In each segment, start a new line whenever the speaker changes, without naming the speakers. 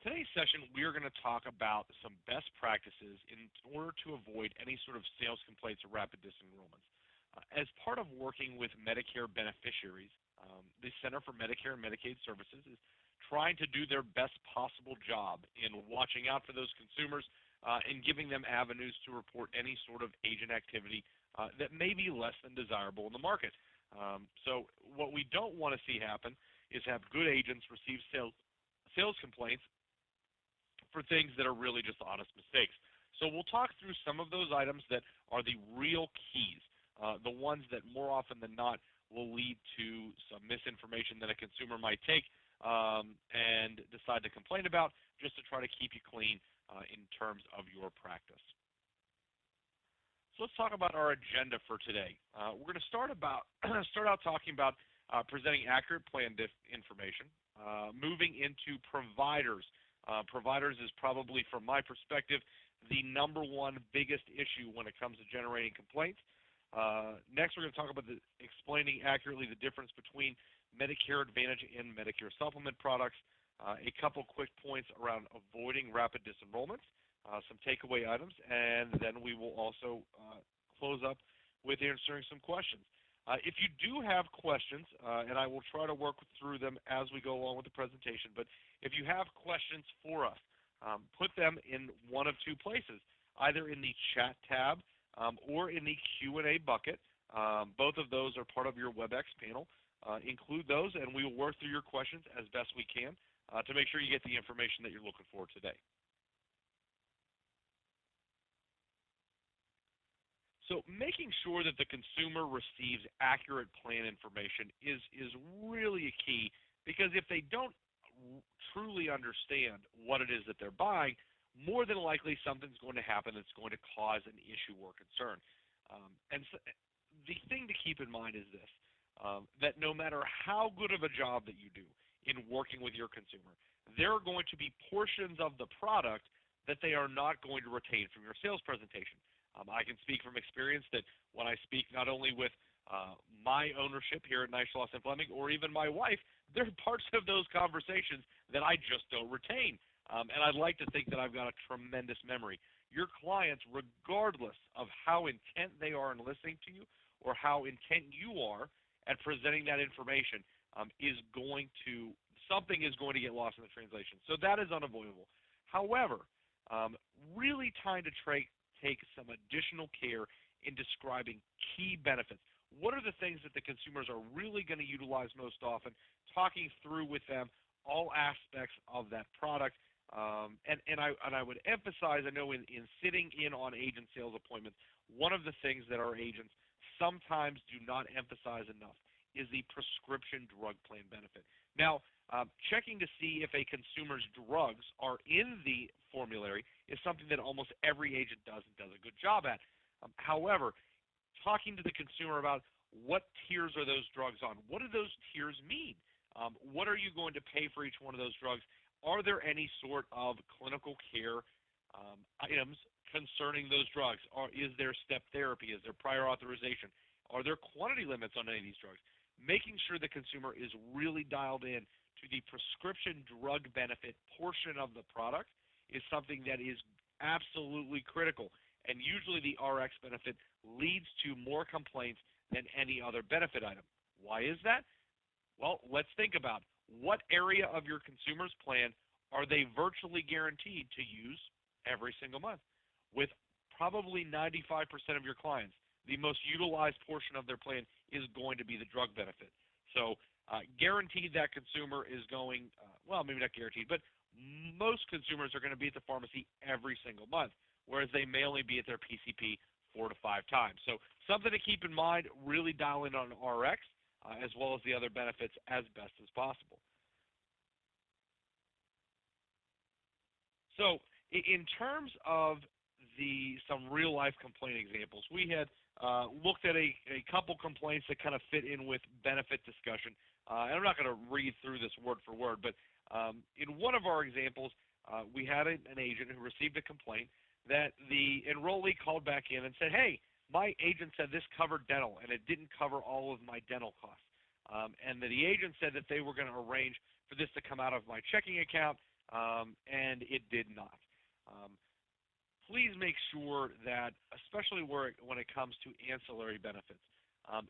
Today's session, we are going to talk about some best practices in order to avoid any sort of sales complaints or rapid disenrollments. As part of working with Medicare beneficiaries, the Center for Medicare and Medicaid Services is trying to do their best possible job in watching out for those consumers and giving them avenues to report any sort of agent activity that may be less than desirable in the market. So what we don't want to see happen is have good agents receive sales complaints for things that are really just honest mistakes. So we'll talk through some of those items that are the real keys, the ones that more often than not will lead to some misinformation that a consumer might take and decide to complain about just to try to keep you clean in terms of your practice. So let's talk about our agenda for today. We're going to start out talking about presenting accurate plan information, moving into providers. Providers is probably, from my perspective, the number one biggest issue when it comes to generating complaints. Next, we're going to talk about explaining accurately the difference between Medicare Advantage and Medicare Supplement products, a couple quick points around avoiding rapid disenrollments, some takeaway items, and then we will also close up with answering some questions. If you do have questions, and I will try to work through them as we go along with the presentation, but if you have questions for us, put them in one of two places, either in the chat tab or in the Q&A bucket. Both of those are part of your WebEx panel. Include those, and we will work through your questions as best we can to make sure you get the information that you're looking for today. So making sure that the consumer receives accurate plan information is really a key, because if they don't truly understand what it is that they're buying, more than likely something's going to happen that's going to cause an issue or concern. And so the thing to keep in mind is this, that no matter how good of a job that you do in working with your consumer, there are going to be portions of the product that they are not going to retain from your sales presentation. I can speak from experience that when I speak not only with my ownership here at Nice, Schloss & Fleming, or even my wife, there are parts of those conversations that I just don't retain. And I'd like to think that I've got a tremendous memory. Your clients, regardless of how intent they are in listening to you or how intent you are at presenting that information, something is going to get lost in the translation. So that is unavoidable. However, really trying to take some additional care in describing key benefits. What are the things that the consumers are really going to utilize most often, talking through with them all aspects of that product. And I would emphasize, I know in sitting in on agent sales appointments, one of the things that our agents sometimes do not emphasize enough is the prescription drug plan benefit. Now, checking to see if a consumer's drugs are in the formulary is something that almost every agent does and does a good job at. However, talking to the consumer about what tiers are those drugs on, what do those tiers mean? What are you going to pay for each one of those drugs? Are there any sort of clinical care items concerning those drugs? Is there step therapy? Is there prior authorization? Are there quantity limits on any of these drugs? Making sure the consumer is really dialed in to the prescription drug benefit portion of the product is something that is absolutely critical. And usually the RX benefit leads to more complaints than any other benefit item. Why is that? Well, let's think about what area of your consumer's plan are they virtually guaranteed to use every single month. With probably 95% of your clients, the most utilized portion of their plan is going to be the drug benefit. So guaranteed that consumer is going, well, maybe not guaranteed, but most consumers are going to be at the pharmacy every single month, whereas they may only be at their PCP 4 to 5 times. So something to keep in mind, really dial in on RX as well as the other benefits as best as possible. So in terms of some real-life complaint examples, we had looked at a couple complaints that kind of fit in with benefit discussion. And I'm not going to read through this word for word, but in one of our examples, we had an agent who received a complaint that the enrollee called back in and said, hey, my agent said this covered dental, and it didn't cover all of my dental costs. And the agent said that they were going to arrange for this to come out of my checking account, and it did not. Um, Please make sure that, especially when it comes to ancillary benefits,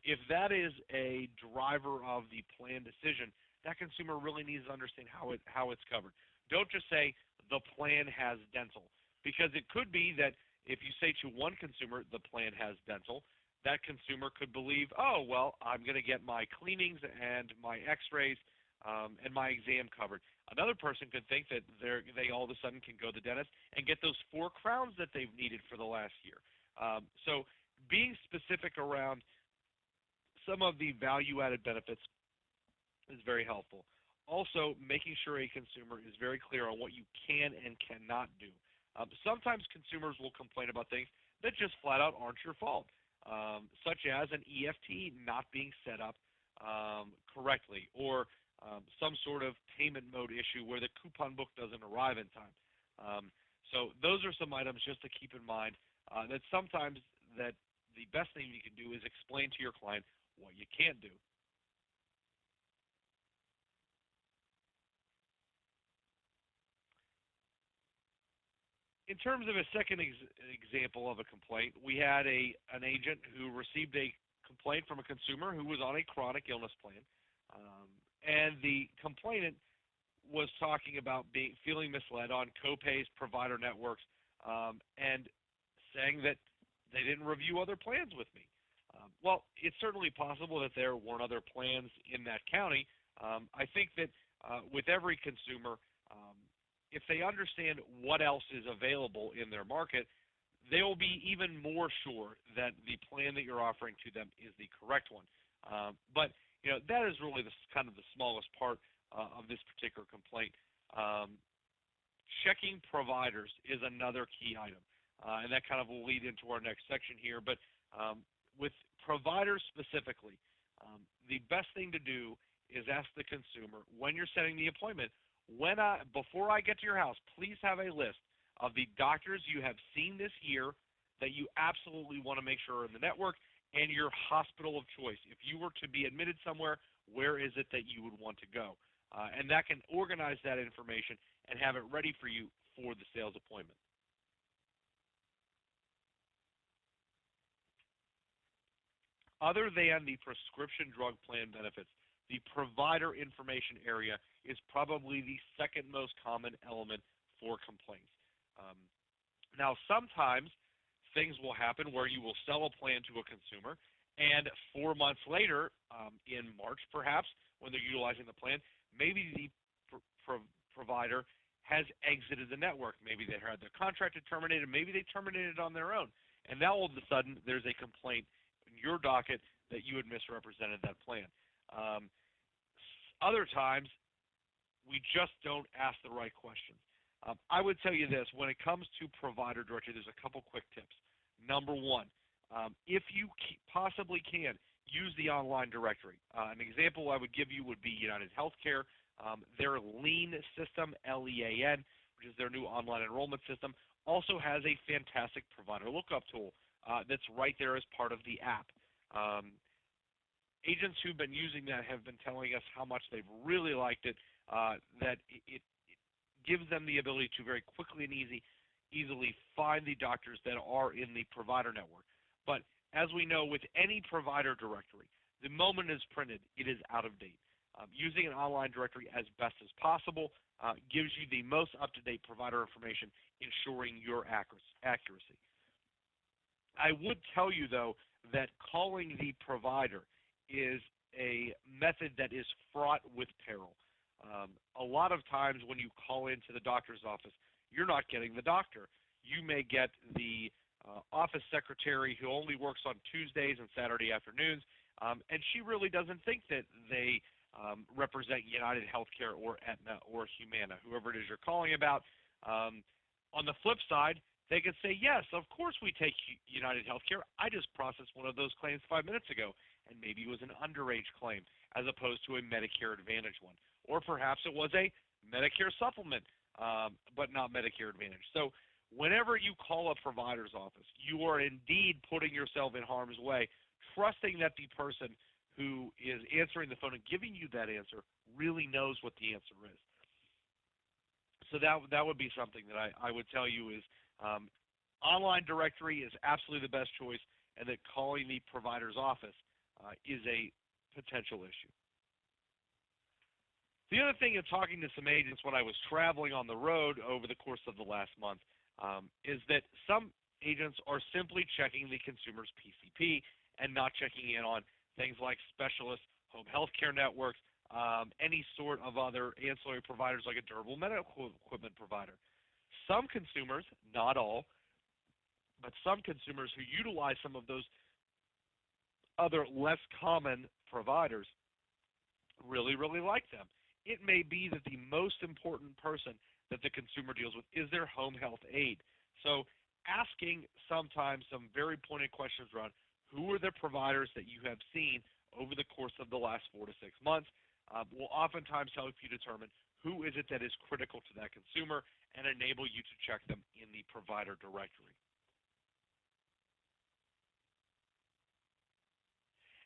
if that is a driver of the plan decision, that consumer really needs to understand how it's covered. Don't just say the plan has dental, because it could be that if you say to one consumer the plan has dental, that consumer could believe, oh well, I'm going to get my cleanings and my X-rays and my exam covered. Another person could think that they all of a sudden can go to the dentist and get those 4 crowns that they've needed for the last year. So being specific around some of the value-added benefits is very helpful. Also, making sure a consumer is very clear on what you can and cannot do. Sometimes consumers will complain about things that just flat out aren't your fault, such as an EFT not being set up correctly, or some sort of payment mode issue where the coupon book doesn't arrive in time. So those are some items just to keep in mind, that sometimes that the best thing you can do is explain to your client what you can't do. In terms of a second example of a complaint, we had an agent who received a complaint from a consumer who was on a chronic illness plan, and the complainant was talking about feeling misled on copays, provider networks, and saying that they didn't review other plans with me. Well, it's certainly possible that there weren't other plans in that county. I think that with every consumer, if they understand what else is available in their market, they will be even more sure that the plan that you're offering to them is the correct one. But that is really kind of the smallest part of this particular complaint. Checking providers is another key item, and that kind of will lead into our next section here. But with providers specifically, the best thing to do is ask the consumer when you're setting the appointment, before I get to your house, please have a list of the doctors you have seen this year that you absolutely want to make sure are in the network, and your hospital of choice. If you were to be admitted somewhere, where is it that you would want to go? And that can organize that information and have it ready for you for the sales appointment. Other than the prescription drug plan benefits, the provider information area is probably the second most common element for complaints. Now, sometimes things will happen where you will sell a plan to a consumer, and 4 months later, in March perhaps, when they're utilizing the plan, maybe the provider has exited the network. Maybe they had their contract terminated, maybe they terminated on their own, and now all of a sudden there's a complaint in your docket that you had misrepresented that plan. Other times, we just don't ask the right questions. I would tell you this, when it comes to provider directory, there's a couple quick tips. Number one, if you possibly can, use the online directory. An example I would give you would be United Healthcare. Their LEAN system, LEAN, which is their new online enrollment system, also has a fantastic provider lookup tool that's right there as part of the app. Agents who've been using that have been telling us how much they've really liked it, that it gives them the ability to very quickly and easily find the doctors that are in the provider network. But as we know, with any provider directory, the moment it's printed, it is out of date. Using an online directory as best as possible gives you the most up-to-date provider information, ensuring your accuracy. I would tell you, though, that calling the provider is a method that is fraught with peril. A lot of times when you call into the doctor's office, you're not getting the doctor. You may get the office secretary who only works on Tuesdays and Saturday afternoons, and she really doesn't think that they represent United Healthcare or Aetna or Humana, whoever it is you're calling about. On the flip side, they could say, yes, of course we take United Healthcare. I just processed one of those claims 5 minutes ago, and maybe it was an underage claim as opposed to a Medicare Advantage one. Or perhaps it was a Medicare supplement, but not Medicare Advantage. So whenever you call a provider's office, you are indeed putting yourself in harm's way, trusting that the person who is answering the phone and giving you that answer really knows what the answer is. So that would be something that I would tell you is online directory is absolutely the best choice, and that calling the provider's office is a potential issue. The other thing in talking to some agents when I was traveling on the road over the course of the last month is that some agents are simply checking the consumer's PCP and not checking in on things like specialists, home health care networks, any sort of other ancillary providers like a durable medical equipment provider. Some consumers, not all, but some consumers who utilize some of those other less common providers really, really like them. It may be that the most important person that the consumer deals with is their home health aide. So asking sometimes some very pointed questions around who are the providers that you have seen over the course of the last 4 to 6 months will oftentimes help you determine who is it that is critical to that consumer and enable you to check them in the provider directory.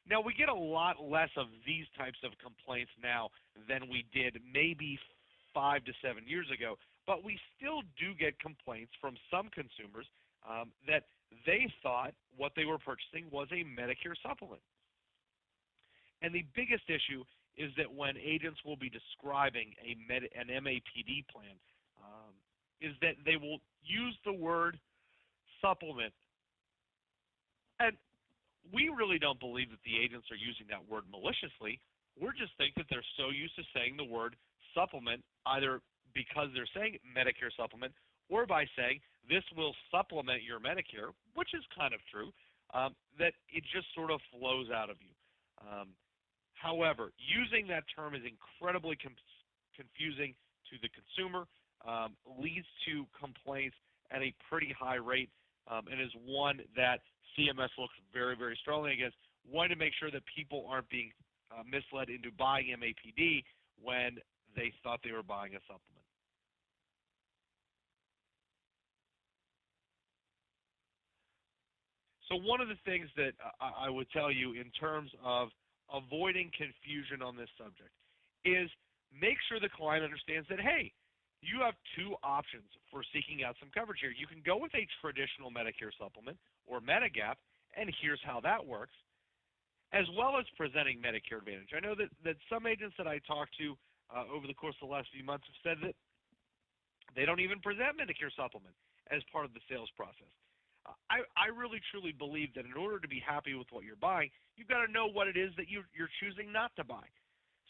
Now, we get a lot less of these types of complaints now than we did maybe 5 to 7 years ago, but we still do get complaints from some consumers that they thought what they were purchasing was a Medicare supplement. And the biggest issue is that when agents will be describing an MAPD plan, is that they will use the word supplement. And we really don't believe that the agents are using that word maliciously. We just think that they're so used to saying the word supplement, either because they're saying Medicare supplement or by saying this will supplement your Medicare, which is kind of true, that it just sort of flows out of you. However, using that term is incredibly confusing to the consumer, leads to complaints at a pretty high rate, and is one that CMS looks very, very strongly against, wanting to make sure that people aren't being misled into buying MAPD when they thought they were buying a supplement. So one of the things that I would tell you in terms of avoiding confusion on this subject is make sure the client understands that, hey, you have two options for seeking out some coverage here. You can go with a traditional Medicare supplement or Medigap, and here's how that works, as well as presenting Medicare Advantage. I know that some agents that I talked to over the course of the last few months have said that they don't even present Medicare supplement as part of the sales process. I really, truly believe that in order to be happy with what you're buying, you've got to know what it is that you're choosing not to buy.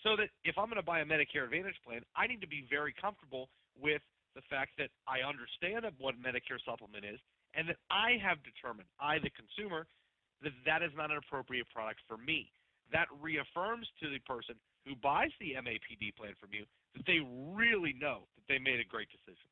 So that if I'm going to buy a Medicare Advantage plan, I need to be very comfortable with the fact that I understand what Medicare supplement is and that I have determined, I the consumer, that that is not an appropriate product for me. That reaffirms to the person who buys the MAPD plan from you that they really know that they made a great decision.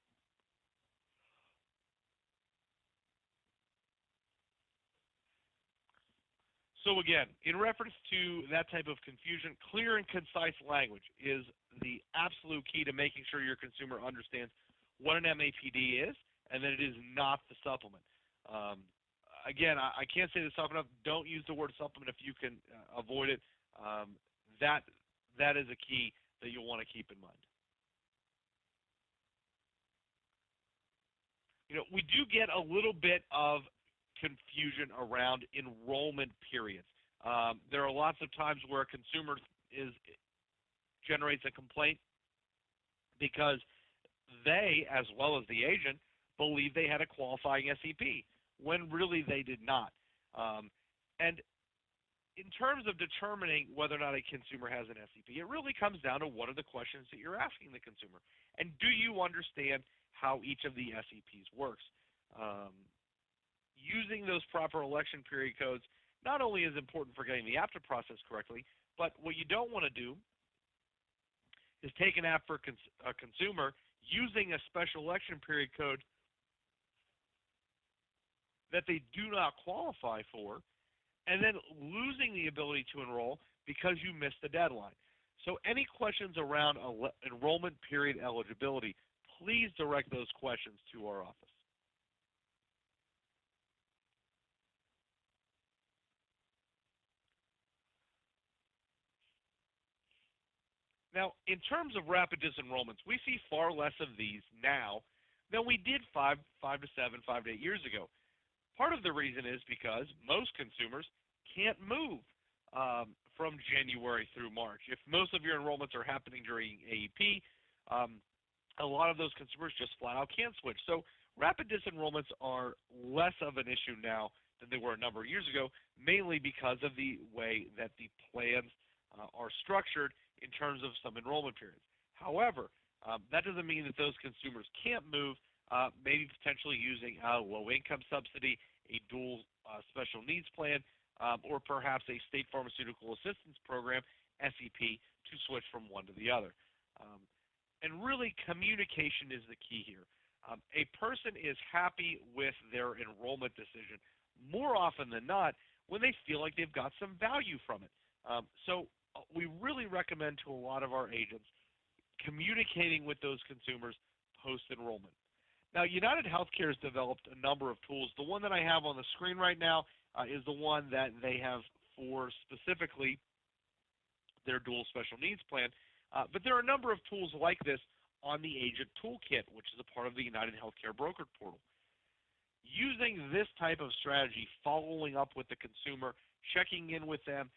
So again, in reference to that type of confusion, clear and concise language is the absolute key to making sure your consumer understands what an MAPD is and that it is not the supplement. Again, I can't say this enough. Don't use the word supplement if you can avoid it. That is a key that you'll want to keep in mind. You know, we do get a little bit of confusion around enrollment periods. There are lots of times where a consumer generates a complaint because they, as well as the agent, believe they had a qualifying SEP when really they did not. And in terms of determining whether or not a consumer has an SEP, it really comes down to what are the questions that you're asking the consumer, and do you understand how each of the SEPs works. Using those proper election period codes not only is important for getting the app to process correctly, but what you don't want to do is take an app for a consumer using a special election period code that they do not qualify for, and then losing the ability to enroll because you missed the deadline. So any questions around enrollment period eligibility, please direct those questions to our office. Now, in terms of rapid disenrollments, we see far less of these now than we did 5 to 8 years ago. Part of the reason is because most consumers can't move from January through March. If most of your enrollments are happening during AEP, a lot of those consumers just flat out can't switch. So rapid disenrollments are less of an issue now than they were a number of years ago, mainly because of the way that the plans are structured in terms of some enrollment periods. However, that doesn't mean that those consumers can't move, maybe potentially using a low-income subsidy, a dual special needs plan, or perhaps a state pharmaceutical assistance program, SEP, to switch from one to the other. And really, communication is the key here. A person is happy with their enrollment decision more often than not when they feel like they've got some value from it. So we really recommend to a lot of our agents communicating with those consumers post-enrollment. Now, United Healthcare has developed a number of tools. The one that I have on the screen right now is the one that they have for specifically their dual special needs plan. But there are a number of tools like this on the Agent Toolkit, which is a part of the United Healthcare Broker Portal. Using this type of strategy, following up with the consumer, checking in with them,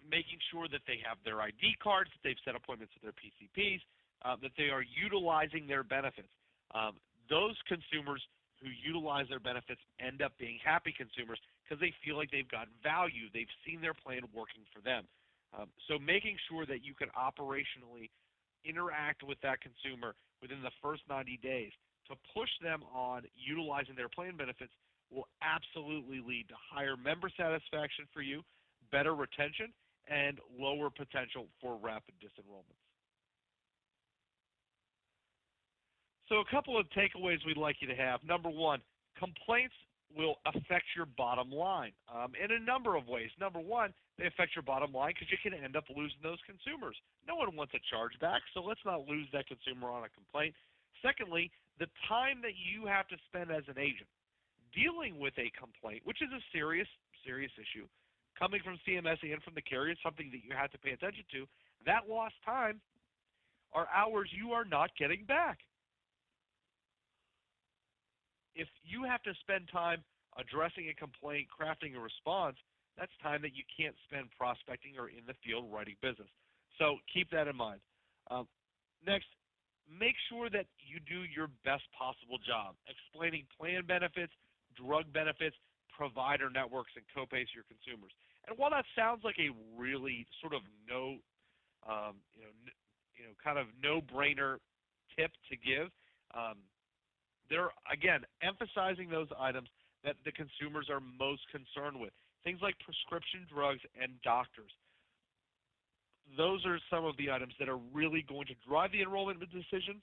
making sure that they have their ID cards, that they've set appointments with their PCPs, that they are utilizing their benefits. Those consumers who utilize their benefits end up being happy consumers because they feel like they've got value. They've seen their plan working for them. So making sure that you can operationally interact with that consumer within the first 90 days to push them on utilizing their plan benefits will absolutely lead to higher member satisfaction for you, better retention, and lower potential for rapid disenrollments. So a couple of takeaways we'd like you to have. Number one, complaints will affect your bottom line in a number of ways. Number one, they affect your bottom line because you can end up losing those consumers. No one wants a chargeback, so let's not lose that consumer on a complaint. Secondly, the time that you have to spend as an agent dealing with a complaint, which is a serious issue, coming from CMS and from the carrier, something that you have to pay attention to, that lost time are hours you are not getting back. If you have to spend time addressing a complaint, crafting a response, that's time that you can't spend prospecting or in the field writing business. So keep that in mind. Next, make sure that you do your best possible job explaining plan benefits, drug benefits, provider networks, and copays to your consumers. And while that sounds like a really sort of kind of no-brainer tip to give, they're, again, emphasizing those items that the consumers are most concerned with. Things like prescription drugs and doctors. Those are some of the items that are really going to drive the enrollment decision.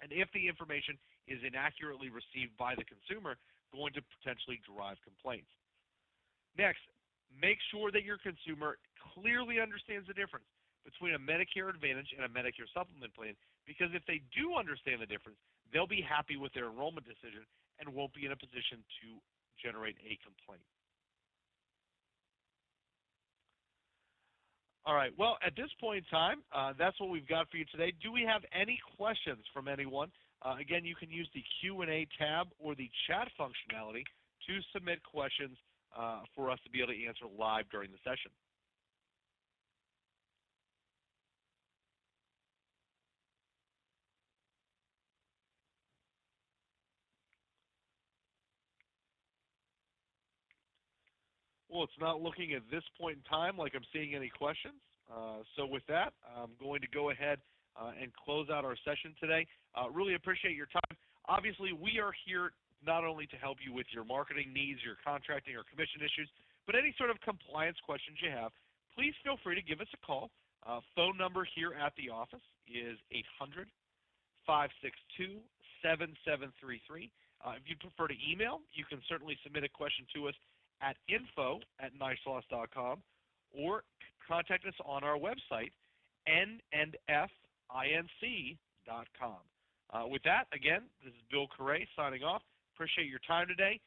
And if the information is inaccurately received by the consumer, going to potentially drive complaints. Next, make sure that your consumer clearly understands the difference between a Medicare Advantage and a Medicare Supplement plan, because if they do understand the difference, they'll be happy with their enrollment decision and won't be in a position to generate a complaint. All right, well, at this point in time, that's what we've got for you today. Do we have any questions from anyone? Again, you can use the Q&A tab or the chat functionality to submit questions for us to be able to answer live during the session. Well, it's not looking at this point in time like I'm seeing any questions. So with that, I'm going to go ahead and close out our session today. Really appreciate your time. Obviously, we are here not only to help you with your marketing needs, your contracting or commission issues, but any sort of compliance questions you have, please feel free to give us a call. Phone number here at the office is 800-562-7733. If you prefer to email, you can certainly submit a question to us at info@niceloss.com or contact us on our website, n&finc.com. With that, again, this is Bill Correa signing off. Appreciate your time today.